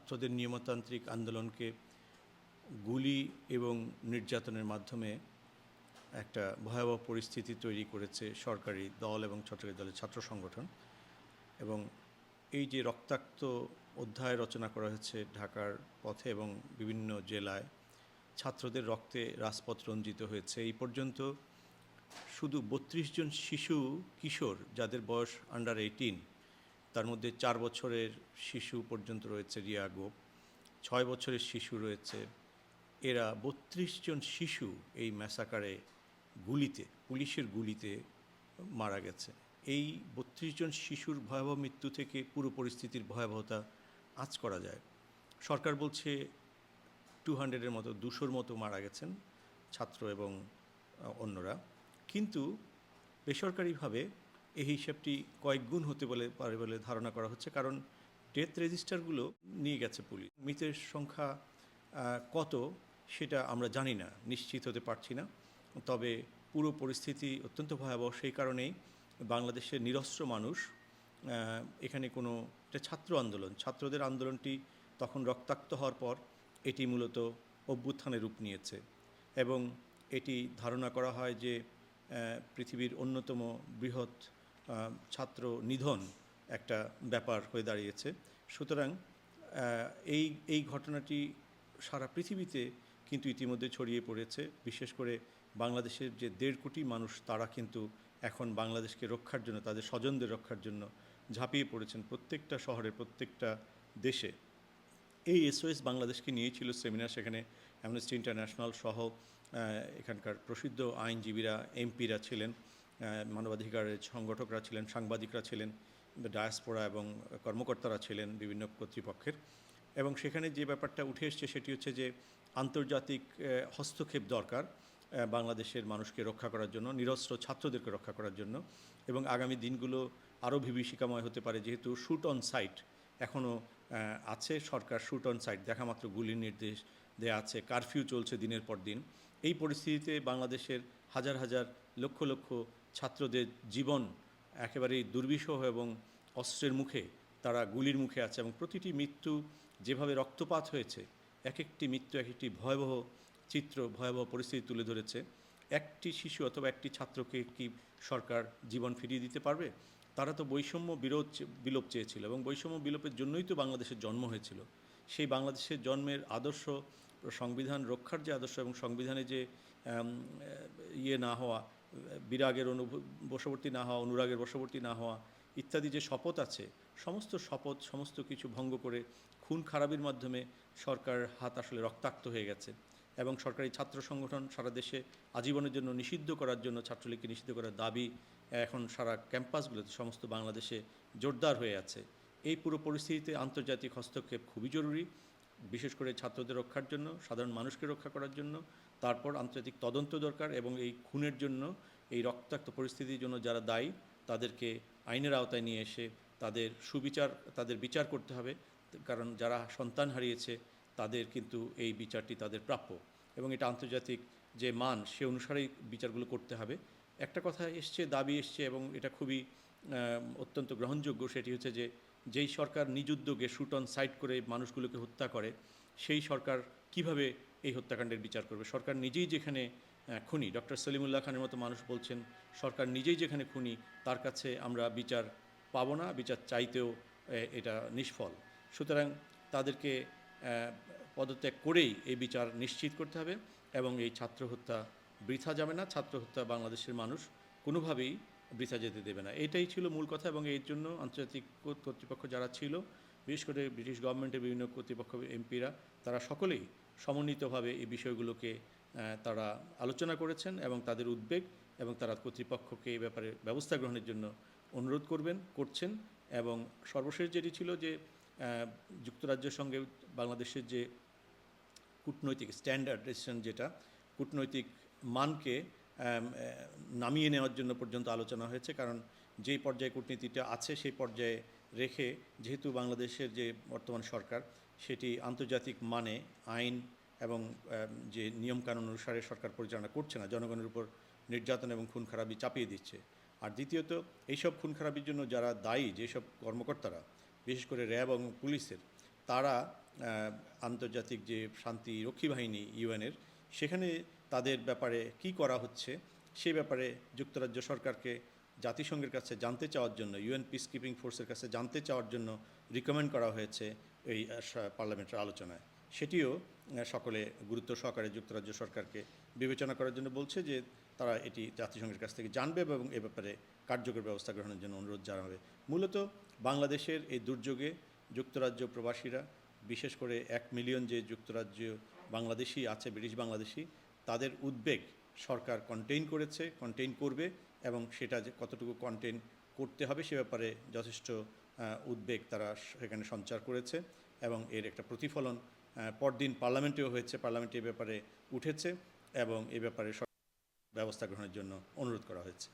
ছাত্রদের নিয়মতান্ত্রিক আন্দোলনকে গুলি এবং নির্যাতনের মাধ্যমে একটা ভয়াবহ পরিস্থিতি তৈরি করেছে সরকারি দল এবং সরকারি দলের ছাত্র সংগঠন। এবং এই যে রক্তাক্ত অধ্যায় রচনা করা হয়েছে ঢাকার পথে এবং বিভিন্ন জেলায় ছাত্রদের রক্তে রাজপথ রঞ্জিত হয়েছে। এই পর্যন্ত শুধু ৩২ জন শিশু কিশোর যাদের বয়স আন্ডার 18, তার মধ্যে 4 বছরের শিশু পর্যন্ত রয়েছে রিয়া গোপ, 6 বছরের শিশু রয়েছে, এরা ৩২ জন শিশু এই ম্যাসাকারে পুলিশের গুলিতে মারা গেছে। এই ৩২ জন শিশুর ভয়াবহ মৃত্যু থেকে পুরো পরিস্থিতির ভয়াবহতা আঁচ করা যায়। সরকার বলছে 200-এর মতো 200-র মতো মারা গেছেন ছাত্র এবং অন্যরা, কিন্তু বেসরকারিভাবে এই হিসাবটি কয়েক গুণ হতে পারে বলে ধারণা করা হচ্ছে, কারণ ডেথ রেজিস্টারগুলো নিয়ে গেছে পুলিশ। মৃতের সংখ্যা কত সেটা আমরা জানি না, নিশ্চিত হতে পারছি না। তবে পুরো পরিস্থিতি অত্যন্ত ভয়াবহ। সেই কারণেই বাংলাদেশের নিরস্ত্র মানুষ এখানে এটা ছাত্র আন্দোলন, ছাত্রদের আন্দোলনটি তখন রক্তাক্ত হওয়ার পর এটি মূলত অভ্যুত্থানের রূপ নিয়েছে এবং এটি ধারণা করা হয় যে পৃথিবীর অন্যতম বৃহৎ ছাত্র নিধন একটা ব্যাপার হয়ে দাঁড়িয়েছে। সুতরাং এই ঘটনাটি সারা পৃথিবীতে কিন্তু ইতিমধ্যে ছড়িয়ে পড়েছে। বিশেষ করে বাংলাদেশের যে 1.5 কোটি মানুষ, তারা কিন্তু এখন বাংলাদেশকে রক্ষার জন্য, তাদের স্বজনদের রক্ষার জন্য ঝাঁপিয়ে পড়েছেন প্রত্যেকটা শহরে, প্রত্যেকটা দেশে। এই SOS বাংলাদেশকে নিয়েই ছিল সেমিনার। সেখানে অ্যামনেস্টি ইন্টারন্যাশনাল সহ এখানকার প্রসিদ্ধ আইনজীবীরা, এমপিরা ছিলেন, মানবাধিকারের সংগঠকরা ছিলেন, সাংবাদিকরা ছিলেন, ডায়াসপোরা এবং কর্মকর্তারা ছিলেন বিভিন্ন কর্তৃপক্ষের। এবং সেখানে যে ব্যাপারটা উঠে এসছে সেটি হচ্ছে যে আন্তর্জাতিক হস্তক্ষেপ দরকার বাংলাদেশের মানুষকে রক্ষা করার জন্য, নিরস্ত্র ছাত্রদেরকে রক্ষা করার জন্য। এবং আগামী দিনগুলো আরও বিভীষিকাময় হতে পারে, যেহেতু শ্যুট অন সাইট এখনও আছে। সরকার শ্যুট অন সাইট দেখা মাত্র গুলির নির্দেশ দেয়া আছে, কারফিউ চলছে দিনের পর দিন। এই পরিস্থিতিতে বাংলাদেশের হাজার হাজার লক্ষ লক্ষ ছাত্রদের জীবন একেবারেই দুর্বিষহ এবং অস্ত্রের মুখে, তারা গুলির মুখে আছে এবং প্রতিটি মৃত্যু যেভাবে রক্তপাত হয়েছে, এক একটি মৃত্যু এক একটি ভয়াবহ চিত্র, ভয়াবহ পরিস্থিতি তুলে ধরেছে। একটি শিশু অথবা একটি ছাত্রকে কি সরকার জীবন ফিরিয়ে দিতে পারবে? তারা তো বৈষম্য বিলোপ চেয়েছিল এবং বৈষম্য বিলোপের জন্যই তো বাংলাদেশের জন্ম হয়েছিল। সেই বাংলাদেশের জন্মের আদর্শ, সংবিধান রক্ষার যে আদর্শ এবং সংবিধানে যে না হওয়া, বিরাগের বশবর্তী না হওয়া, অনুরাগের বশবর্তী না হওয়া ইত্যাদি যে শপথ আছে, সমস্ত শপথ সমস্ত কিছু ভঙ্গ করে খুন খারাপির মাধ্যমে সরকার হাত আসলে রক্তাক্ত হয়ে গেছে। এবং সরকারি ছাত্র সংগঠন সারা দেশে আজীবনের জন্য নিষিদ্ধ করার জন্য, ছাত্রলীগকে নিষিদ্ধ করার দাবি এখন সারা ক্যাম্পাসগুলোতে সমস্ত বাংলাদেশে জোরদার হয়ে আছে। এই পুরো পরিস্থিতিতে আন্তর্জাতিক হস্তক্ষেপ খুবই জরুরি, বিশেষ করে ছাত্রদের রক্ষার জন্য, সাধারণ মানুষকে রক্ষা করার জন্য। তারপর আন্তর্জাতিক তদন্ত দরকার এবং এই খুনের জন্য, এই রক্তাক্ত পরিস্থিতির জন্য যারা দায়ী তাদেরকে আইনের আওতায় নিয়ে এসে তাদের বিচার করতে হবে। কারণ যারা সন্তান হারিয়েছে তাদের কিন্তু এই বিচারটি তাদের প্রাপ্য এবং এটা আন্তর্জাতিক যে মান সে অনুসারেই বিচারগুলো করতে হবে। একটা কথা এসছে, দাবি এসছে এবং এটা খুবই অত্যন্ত গ্রহণযোগ্য, সেটি হচ্ছে যে যেই সরকার নিজ উদ্যোগে শ্যুট অন সাইট করে মানুষগুলোকে হত্যা করে, সেই সরকার কিভাবে এই হত্যাকাণ্ডের বিচার করবে? সরকার নিজেই যেখানে খুনি, ডক্টর সলিমুল্লাহ খানের মতো মানুষ বলছেন সরকার নিজেই যেখানে খুনি, তার কাছে আমরা বিচার পাবো না, বিচার চাইতেও এটা নিষ্ফল। সুতরাং তাদেরকে পদত্যাগ করেই এই বিচার নিশ্চিত করতে হবে এবং এই ছাত্র হত্যা বৃথা যাবে না। ছাত্র হত্যা বাংলাদেশের মানুষ কোনোভাবেই বৃথা যেতে দেবে না। এটাই ছিল মূল কথা এবং এর জন্য আন্তর্জাতিক কর্তৃপক্ষ যারা ছিল, বিশেষ করে ব্রিটিশ গভর্নমেন্টের বিভিন্ন কর্তৃপক্ষ, এমপিরা, তারা সকলেই সমন্বিতভাবে এই বিষয়গুলোকে তারা আলোচনা করেছেন এবং তাদের উদ্বেগ এবং তারা কর্তৃপক্ষকে এই ব্যাপারে ব্যবস্থা গ্রহণের জন্য অনুরোধ করছেন। এবং সর্বশেষ যেটি ছিল যে যুক্তরাজ্যের সঙ্গে বাংলাদেশের যে কূটনৈতিক স্ট্যান্ডার্ডাইজেশন, যেটা কূটনৈতিক মানকে নামিয়ে নেওয়ার জন্য পর্যন্ত আলোচনা হয়েছে। কারণ যেই পর্যায়ে কূটনীতিটা আছে সেই পর্যায়ে রেখে, যেহেতু বাংলাদেশের যে বর্তমান সরকার সেটি আন্তর্জাতিক মানে আইন এবং যে নিয়মকানুন অনুসারে সরকার পরিচালনা করছে না, জনগণের উপর নির্যাতন এবং খুন খারাপি চাপিয়ে দিচ্ছে। আর দ্বিতীয়ত, এইসব খুন খারাপির জন্য যারা দায়ী, যেসব কর্মকর্তারা, বিশেষ করে র্যাব এবং পুলিশের, তারা আন্তর্জাতিক যে শান্তিরক্ষী বাহিনী ইউএনের, সেখানে তাদের ব্যাপারে কি করা হচ্ছে সে ব্যাপারে যুক্তরাজ্য সরকারকে জাতিসংঘের কাছে জানতে চাওয়ার জন্য, ইউএন পিস কিপিং ফোর্সের কাছে জানতে চাওয়ার জন্য রিকমেন্ড করা হয়েছে এই পার্লামেন্টের আলোচনায়। সেটিও সকলে গুরুত্ব সহকারে যুক্তরাজ্য সরকারকে বিবেচনা করার জন্য বলছে যে তারা এটি জাতিসংঘের কাছ থেকে জানবে এবং এ ব্যাপারে কার্যকর ব্যবস্থা গ্রহণের জন্য অনুরোধ জানাবে। মূলত বাংলাদেশের এই দুর্যোগে যুক্তরাজ্য প্রবাসীরা, বিশেষ করে 1 মিলিয়ন যে যুক্তরাজ্য বাংলাদেশি আছে, ব্রিটিশ বাংলাদেশি, তাদের উদ্বেগ সরকার কন্টেইন করবে এবং সেটা যে কতটুকু কন্টেইন করতে হবে সে ব্যাপারে যথেষ্ট উদ্বেগ তারা সেখানে সঞ্চার করেছে এবং এর একটা প্রতিফলন পরদিন পার্লামেন্টেও হয়েছে। পার্লামেন্টে এ ব্যাপারে উঠেছে এবং এ ব্যাপারে ব্যবস্থা গ্রহণের জন্য অনুরোধ করা হয়েছে।